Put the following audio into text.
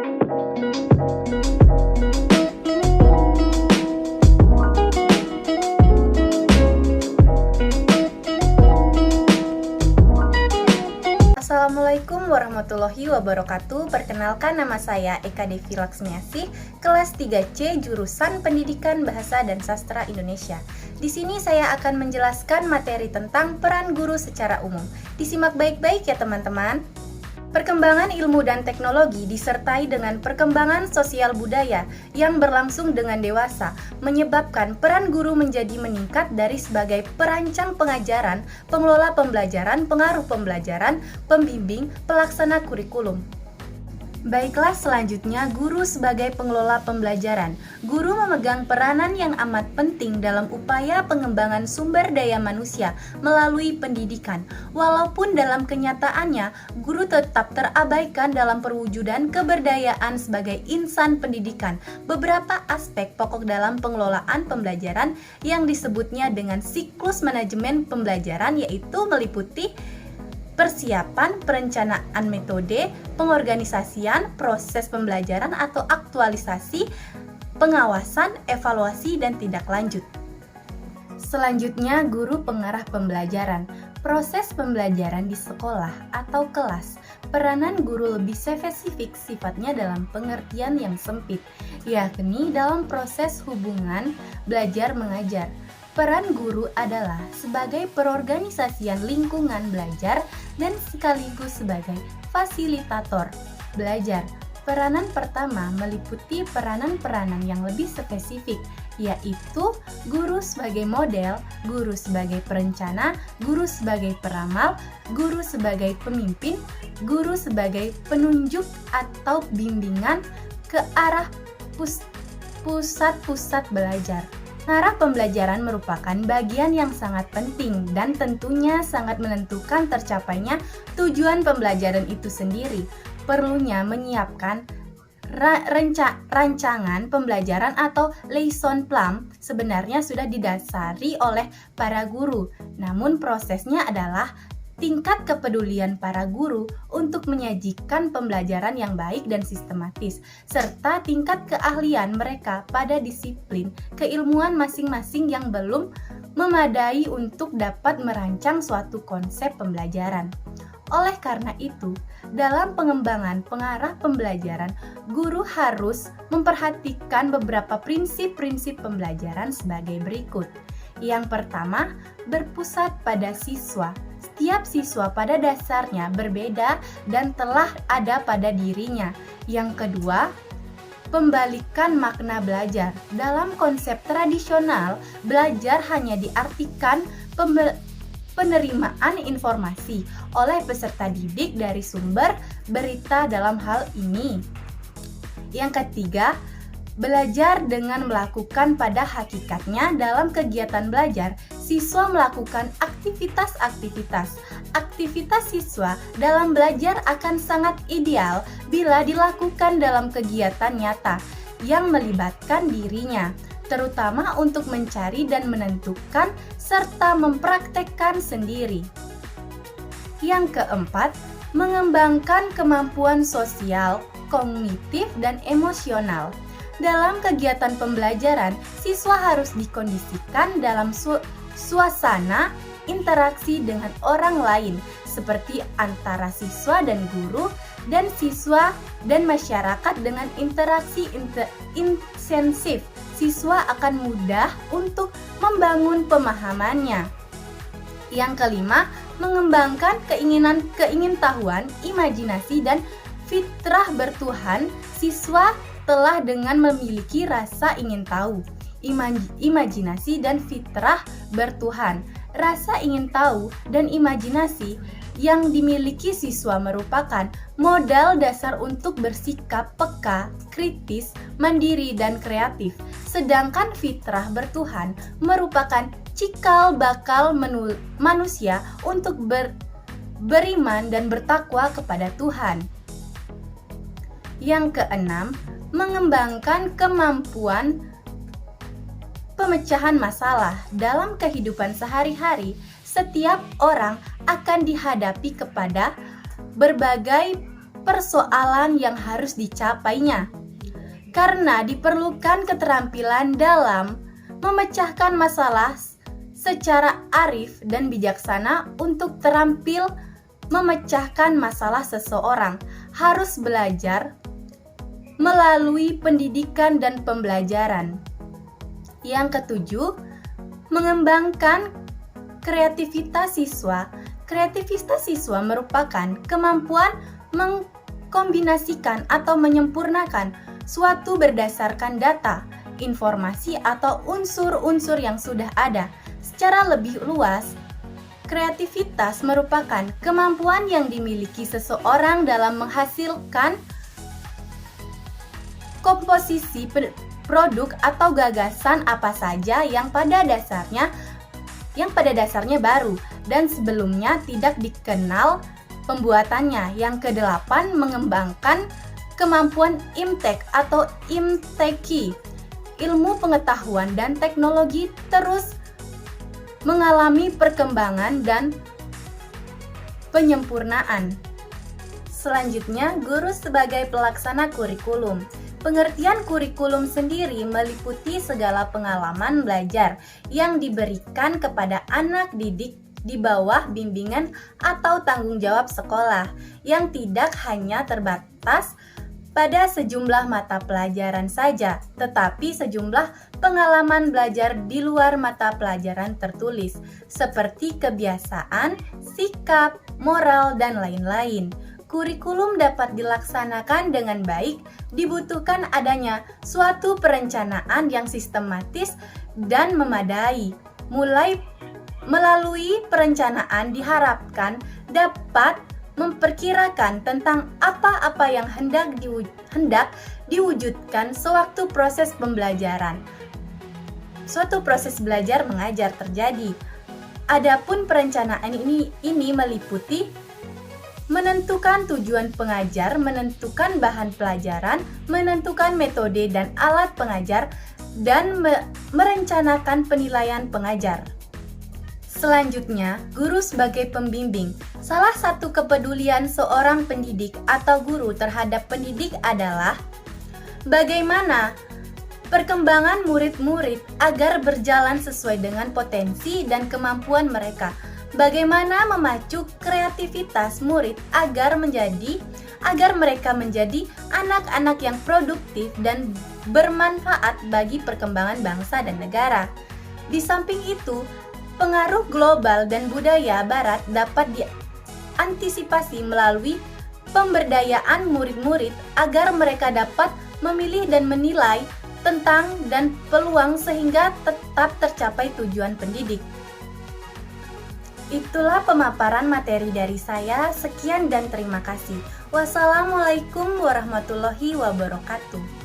Assalamualaikum warahmatullahi wabarakatuh. Perkenalkan, nama saya Eka Devi Laksmiasih, kelas 3C jurusan Pendidikan Bahasa dan Sastra Indonesia. Di sini saya akan menjelaskan materi tentang peran guru secara umum. Disimak baik-baik ya teman-teman. Perkembangan ilmu dan teknologi disertai dengan perkembangan sosial budaya yang berlangsung dengan dewasa, menyebabkan peran guru menjadi meningkat dari sebagai perancang pengajaran, pengelola pembelajaran, pengaruh pembelajaran, pembimbing, pelaksana kurikulum. Baiklah, selanjutnya guru sebagai pengelola pembelajaran. Guru memegang peranan yang amat penting dalam upaya pengembangan sumber daya manusia melalui pendidikan. Walaupun dalam kenyataannya, guru tetap terabaikan dalam perwujudan keberdayaan sebagai insan pendidikan. Beberapa aspek pokok dalam pengelolaan pembelajaran yang disebutnya dengan siklus manajemen pembelajaran yaitu meliputi persiapan, perencanaan metode, pengorganisasian, proses pembelajaran atau aktualisasi, pengawasan, evaluasi, dan tindak lanjut. Selanjutnya, guru pengarah pembelajaran. Proses pembelajaran di sekolah atau kelas. Peranan guru lebih spesifik sifatnya dalam pengertian yang sempit, yakni dalam proses hubungan belajar-mengajar. Peran guru adalah sebagai perorganisasian lingkungan belajar dan sekaligus sebagai fasilitator belajar. Peranan pertama meliputi peranan-peranan yang lebih spesifik, yaitu guru sebagai model, guru sebagai perencana, guru sebagai peramal, guru sebagai pemimpin, guru sebagai penunjuk atau bimbingan ke arah pusat-pusat belajar. Arah pembelajaran merupakan bagian yang sangat penting dan tentunya sangat menentukan tercapainya tujuan pembelajaran itu sendiri. Perlunya menyiapkan rancangan pembelajaran atau lesson plan sebenarnya sudah didasari oleh para guru. Namun prosesnya adalah tingkat kepedulian para guru untuk menyajikan pembelajaran yang baik dan sistematis, serta tingkat keahlian mereka pada disiplin keilmuan masing-masing yang belum memadai untuk dapat merancang suatu konsep pembelajaran. Oleh karena itu, dalam pengembangan pengarah pembelajaran, guru harus memperhatikan beberapa prinsip-prinsip pembelajaran sebagai berikut. Yang pertama, berpusat pada siswa. Setiap siswa pada dasarnya berbeda dan telah ada pada dirinya. Yang kedua, pembalikan makna belajar. Dalam konsep tradisional, belajar hanya diartikan penerimaan informasi oleh peserta didik dari sumber berita dalam hal ini. Yang ketiga, belajar dengan melakukan pada hakikatnya dalam kegiatan belajar, siswa melakukan aktivitas-aktivitas. Aktivitas siswa dalam belajar akan sangat ideal bila dilakukan dalam kegiatan nyata yang melibatkan dirinya, terutama untuk mencari dan menentukan serta mempraktekkan sendiri. Yang keempat, mengembangkan kemampuan sosial, kognitif, dan emosional. Dalam kegiatan pembelajaran, siswa harus dikondisikan dalam suasana interaksi dengan orang lain, seperti antara siswa dan guru, dan siswa dan masyarakat dengan interaksi intensif. Siswa akan mudah untuk membangun pemahamannya. Yang kelima, mengembangkan keingintahuan, imajinasi, dan fitrah bertuhan. Siswa telah dengan memiliki rasa ingin tahu, imajinasi, dan fitrah bertuhan. Rasa ingin tahu dan imajinasi yang dimiliki siswa merupakan modal dasar untuk bersikap peka, kritis, mandiri, dan kreatif. Sedangkan fitrah bertuhan merupakan cikal bakal manusia untuk beriman dan bertakwa kepada Tuhan. Yang keenam, mengembangkan kemampuan pemecahan masalah. Dalam kehidupan sehari-hari, setiap orang akan dihadapi kepada berbagai persoalan yang harus dicapainya. Karena diperlukan keterampilan dalam memecahkan masalah secara arif dan bijaksana. Untuk terampil memecahkan masalah, seseorang harus belajar melalui pendidikan dan pembelajaran. Yang ketujuh, mengembangkan kreativitas siswa. Kreativitas siswa merupakan kemampuan mengkombinasikan atau menyempurnakan suatu berdasarkan data, informasi, atau unsur-unsur yang sudah ada. Secara lebih luas, kreativitas merupakan kemampuan yang dimiliki seseorang dalam menghasilkan komposisi produk atau gagasan apa saja yang pada dasarnya baru dan sebelumnya tidak dikenal pembuatannya. Yang kedelapan, mengembangkan kemampuan IMTEK atau IMTEKI. Ilmu pengetahuan dan teknologi terus mengalami perkembangan dan penyempurnaan. Selanjutnya, guru sebagai pelaksana kurikulum. Pengertian kurikulum sendiri meliputi segala pengalaman belajar yang diberikan kepada anak didik di bawah bimbingan atau tanggung jawab sekolah, yang tidak hanya terbatas pada sejumlah mata pelajaran saja, tetapi sejumlah pengalaman belajar di luar mata pelajaran tertulis, seperti kebiasaan, sikap, moral, dan lain-lain. Kurikulum dapat dilaksanakan dengan baik, dibutuhkan adanya suatu perencanaan yang sistematis dan memadai. Melalui perencanaan diharapkan dapat memperkirakan tentang apa-apa yang hendak diwujudkan sewaktu proses pembelajaran. Suatu proses belajar mengajar terjadi. Adapun perencanaan ini meliputi menentukan tujuan pengajar, menentukan bahan pelajaran, menentukan metode dan alat pengajar, dan merencanakan penilaian pengajar. Selanjutnya, guru sebagai pembimbing. Salah satu kepedulian seorang pendidik atau guru terhadap pendidik adalah bagaimana perkembangan murid-murid agar berjalan sesuai dengan potensi dan kemampuan mereka. Bagaimana memacu kreativitas murid agar mereka menjadi anak-anak yang produktif dan bermanfaat bagi perkembangan bangsa dan negara. Di samping itu, pengaruh global dan budaya barat dapat diantisipasi melalui pemberdayaan murid-murid agar mereka dapat memilih dan menilai tentang dan peluang sehingga tetap tercapai tujuan pendidik. Itulah pemaparan materi dari saya. Sekian dan terima kasih. Wassalamualaikum warahmatullahi wabarakatuh.